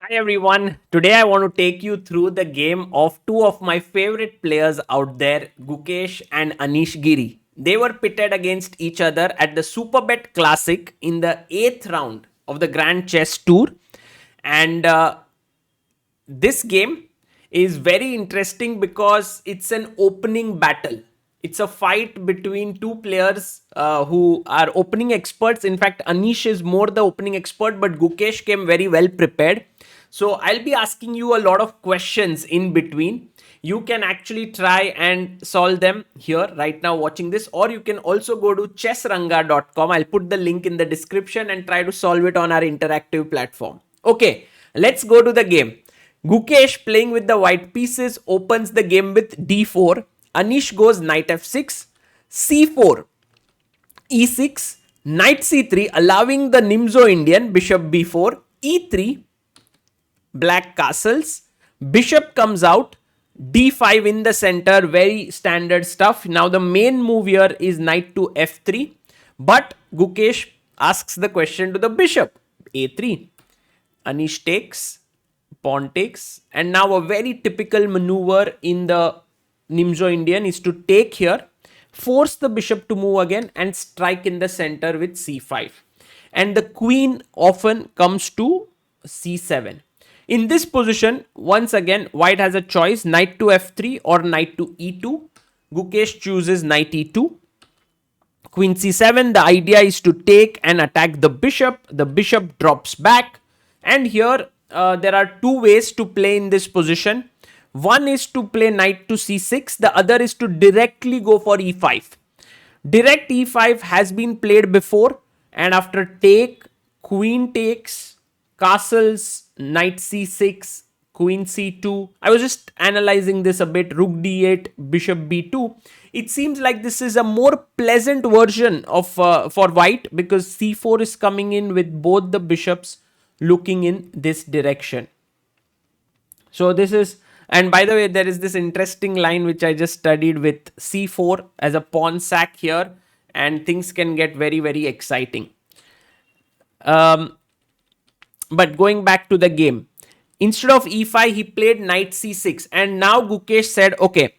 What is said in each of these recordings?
Hi everyone. Today I want to take you through the game of two of my favorite players out there, Gukesh and Anish Giri. They were pitted against each other at the Superbet Classic in the 8th round of the Grand Chess Tour. And this game is very interesting because it's an opening battle. It's a fight between two players who are opening experts. In fact, Anish is more the opening expert, but Gukesh came very well prepared. So I'll be asking you a lot of questions in between. You can actually try and solve them here right now watching this, or you can also go to chessranga.com. I'll put the link in the description and try to solve it on our interactive platform. Okay, let's go to the game. Gukesh, playing with the white pieces, opens the game with d4. Anish goes knight f6, c4, e6, knight c3, allowing the Nimzo Indian, bishop b4, e3, black castles, bishop comes out, d5 in the center, very standard stuff. Now the main move here is knight to f3, but Gukesh asks the question to the bishop, a3. Anish takes, pawn takes, and now a very typical maneuver in the Nimzo Indian is to take here, force the bishop to move again and strike in the center with c5. And the queen often comes to c7. In this position, once again, white has a choice, knight to f3 or knight to e2. Gukesh chooses knight e2. Queen c7, the idea is to take and attack the bishop. The bishop drops back. And here, there are two ways to play in this position. One is to play knight to c6. The other is to directly go for e5. Direct e5 has been played before. And after take, queen takes, castles, knight c6, queen c2. I was just analyzing this a bit. Rook d8, bishop b2. It seems like this is a more pleasant version of for white because c4 is coming in with both the bishops looking in this direction. So this is, and by the way, there is this interesting line which I just studied with c4 as a pawn sack here, and things can get very, very exciting. But going back to the game, instead of e5, he played knight c6, and now Gukesh said, okay,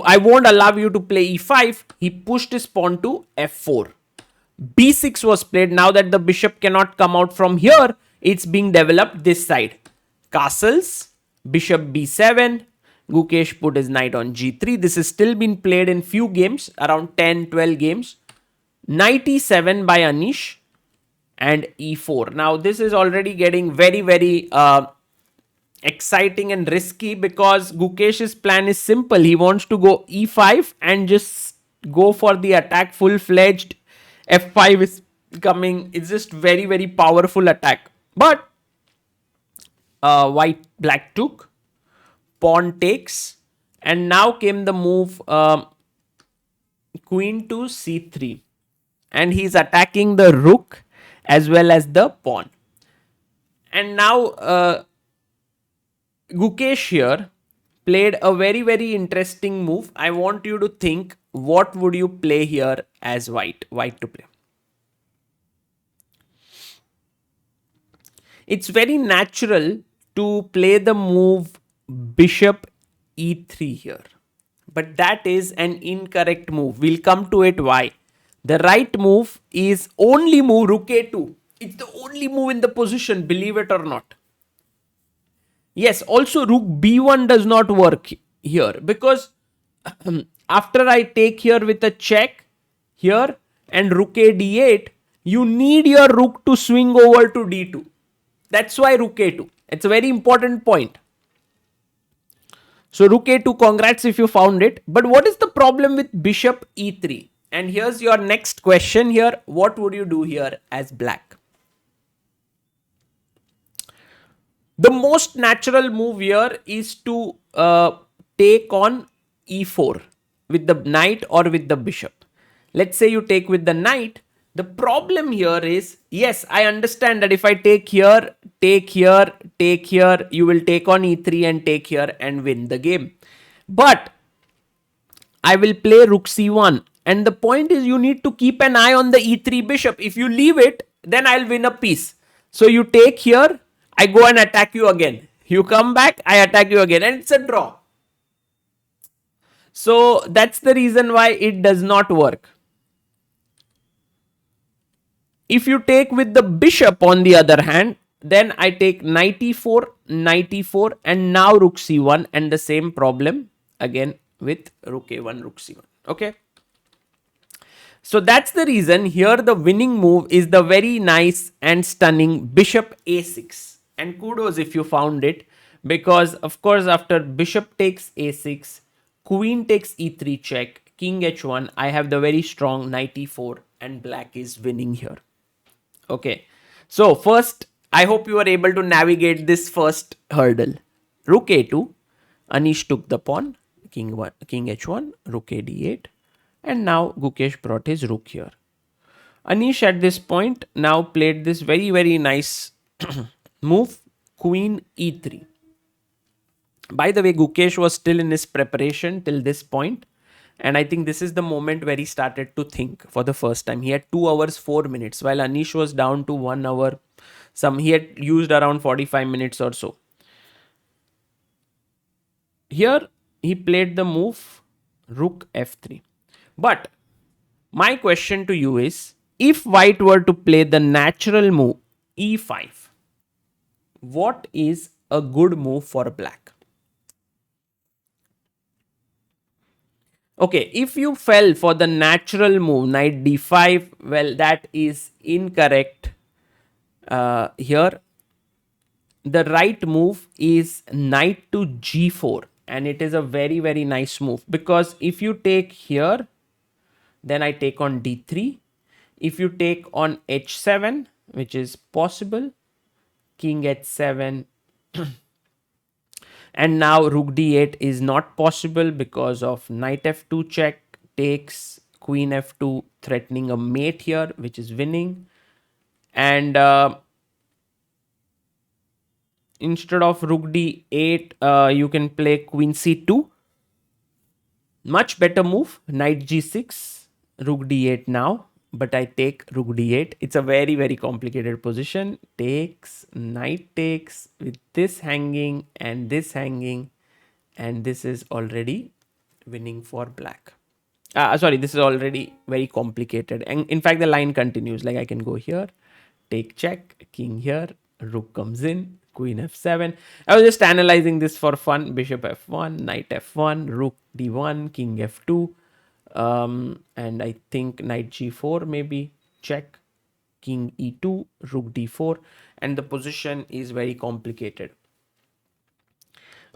I won't allow you to play e5. He pushed his pawn to f4. b6 was played. Now that the bishop cannot come out from here, it's being developed this side. Castles, bishop b7. Gukesh put his knight on g3. This has still been played in few games, around 10, 12 games. Knight e7 by Anish and e4. Now this is already getting very, very exciting and risky because Gukesh's plan is simple. He wants to go e5 and just go for the attack full-fledged. f5 is coming. It's just very, very powerful attack. But black took, pawn takes, and now came the move queen to c3. And he's attacking the rook as well as the pawn. And now Gukesh here played a very, very interesting move. I want you to think, what would you play here as white to play? It's very natural to play the move bishop e3 here. But that is an incorrect move. We'll come to it why. The right move is only move rook a2. It's the only move in the position, believe it or not. Yes, also rook b1 does not work here because after I take here with a check here and rook a d8, you need your rook to swing over to d2. That's why rook a2. It's a very important point. So rook a2, congrats if you found it. But what is the problem with bishop e3? And here's your next question here. What would you do here as black? The most natural move here is to take on e4 with the knight or with the bishop. Let's say you take with the knight. The problem here is, yes, I understand that if I take here, take here, take here, you will take on e3 and take here and win the game. But I will play rook c1. And the point is you need to keep an eye on the e3 bishop. If you leave it, then I'll win a piece. So you take here. I go and attack you again. You come back, I attack you again, and it's a draw. So that's the reason why it does not work. If you take with the bishop on the other hand, then I take knight e4, knight e4, and now rook c1, and the same problem again with rook a1, rook c1. Okay. So that's the reason here the winning move is the very nice and stunning bishop a6. And kudos if you found it, because of course after bishop takes a6, queen takes e3 check, king h1, I have the very strong knight e4 and black is winning here. Okay. So first, I hope you are able to navigate this first hurdle. Rook a2, Anish took the pawn, king h1, rook a d8, and now Gukesh brought his rook here. Anish at this point now played this very, very nice move, queen e3. By the way, Gukesh was still in his preparation till this point, and I think this is the moment where he started to think for the first time. He had 2 hours 4 minutes, while Anish was down to 1 hour. He had used around 45 minutes or so. Here he played the move rook f3. But my question to you is, if white were to play the natural move e5, what is a good move for black? Okay, if you fell for the natural move knight d5, well, that is incorrect. Here, the right move is knight to g4, and it is a very, very nice move, because if you take here, then I take on d3. If you take on h7, which is possible, king h7, and now rook d8 is not possible because of knight f2 check takes, queen f2 threatening a mate here, which is winning. And instead of rook d8, you can play queen c2. Much better move, knight g6, rook d8 now. But I take rook d8. It's a very, very complicated position. Takes, knight takes with this hanging and this hanging. And this is already winning for black. Sorry, this is already very complicated. And in fact, the line continues. Like I can go here, take check, king here, rook comes in, queen f7. I was just analyzing this for fun. Bishop f1, knight f1, rook d1, king f2. And I think knight g4 maybe, check, king e2, rook d4. And the position is very complicated.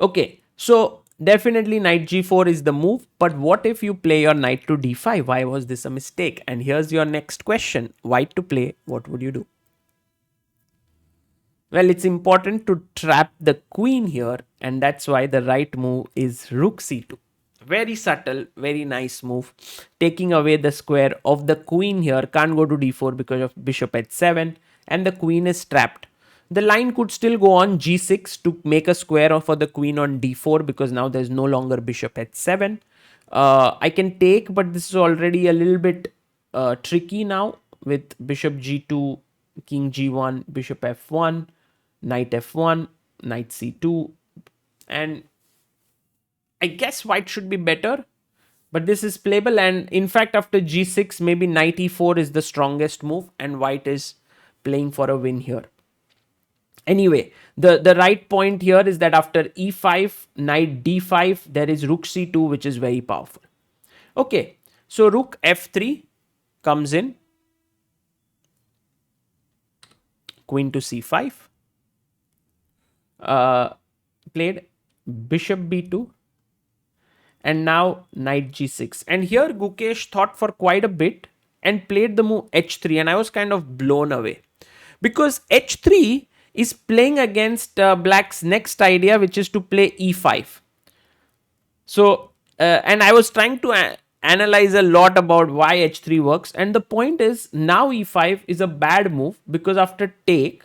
Okay, so definitely knight g4 is the move, but what if you play your knight to d5? Why was this a mistake? And here's your next question. White to play, what would you do? Well, it's important to trap the queen here, and that's why the right move is rook c2. Very subtle, very nice move. Taking away the square of the queen here, can't go to d4 because of bishop h7, and the queen is trapped. The line could still go on g6 to make a square for the queen on d4, because now there's no longer bishop h7. I can take, but this is already a little bit tricky now with bishop g2, king g1, bishop f1, knight f1, knight c2, and I guess white should be better, but this is playable. And in fact, after g6, maybe knight e4 is the strongest move, and white is playing for a win here. Anyway, the right point here is that after e5, knight d5, there is rook c2, which is very powerful. Okay, so rook f3 comes in, queen to c5, played bishop b2, and now knight g6. And here Gukesh thought for quite a bit and played the move h3, and I was kind of blown away, because h3 is playing against black's next idea, which is to play e5. So, and I was trying to analyze a lot about why h3 works, and the point is now e5 is a bad move, because after take,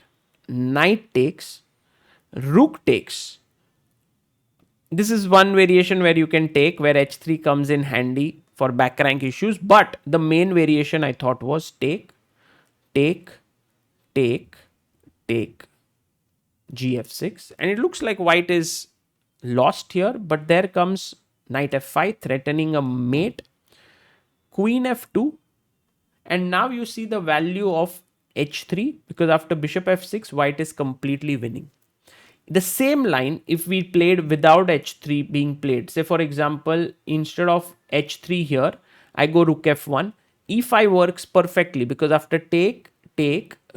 knight takes, rook takes. This is one variation where you can take, where h3 comes in handy for back rank issues, but the main variation I thought was take, take, take, take, gf6, and it looks like white is lost here, but there comes knight f5 threatening a mate, queen f2, and now you see the value of h3, because after bishop f6 white is completely winning. The same line, if we played without h3 being played, say for example, instead of h3 here, I go rook f1, e5 works perfectly, because after take,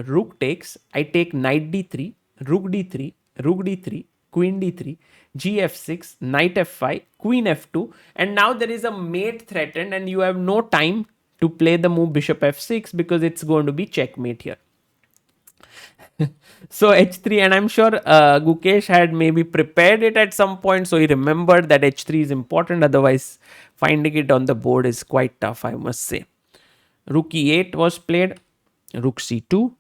rook takes, I take knight d3, rook d3, rook d3, queen d3, gf6, knight f5, queen f2, and now there is a mate threatened, and you have no time to play the move bishop f6 because it's going to be checkmate here. So h3, and I'm sure Gukesh had maybe prepared it at some point, so he remembered that h3 is important. Otherwise, finding it on the board is quite tough, I must say. Rook e8 was played, rook c2,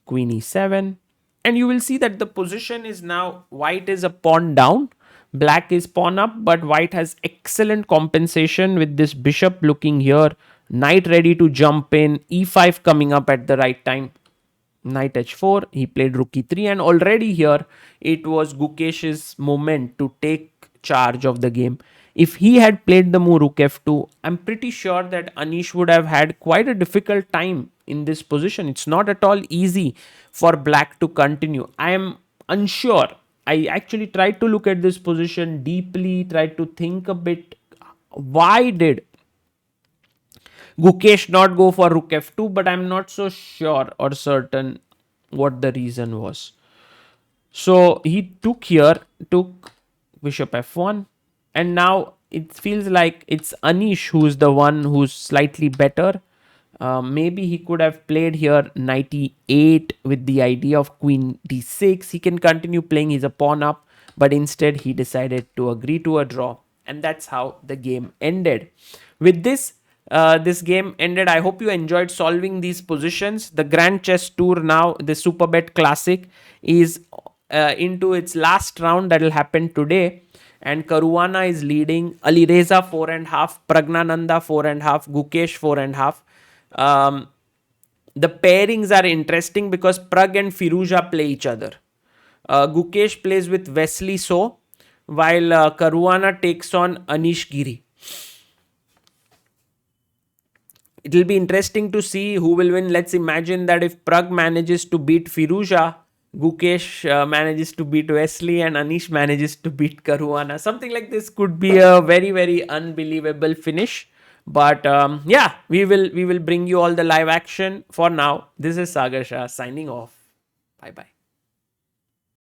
queen e7, and you will see that the position is now white is a pawn down, black is pawn up, but white has excellent compensation with this bishop looking here, knight ready to jump in, e5 coming up at the right time, knight h4, he played rook e3, and already here it was Gukesh's moment to take charge of the game. If he had played the move rook f2, I'm pretty sure that Anish would have had quite a difficult time in this position. It's not at all easy for black to continue. I am unsure. I actually tried to look at this position deeply, tried to think a bit. Why did Gukesh not go for rook f2? But I'm not so sure or certain what the reason was. So he took bishop f1, and now it feels like it's Anish who's the one who's slightly better. Maybe he could have played here knight e8 with the idea of queen d6. He can continue playing his pawn up, but instead he decided to agree to a draw, and that's how the game ended. With this, this game ended. I hope you enjoyed solving these positions. The Grand Chess Tour now, the Superbet Classic, is into its last round that will happen today. And Caruana is leading. Alireza 4.5, Pragnananda 4.5, Gukesh 4.5. The pairings are interesting because Prag and Firuza play each other. Gukesh plays with Wesley So, while Caruana takes on Anish Giri. It will be interesting to see who will win. Let's imagine that if Prag manages to beat Firuza, Gukesh manages to beat Wesley, and Anish manages to beat Caruana. Something like this could be a very, very unbelievable finish. But yeah, we will bring you all the live action. For now, this is Sagar Shah signing off. Bye bye.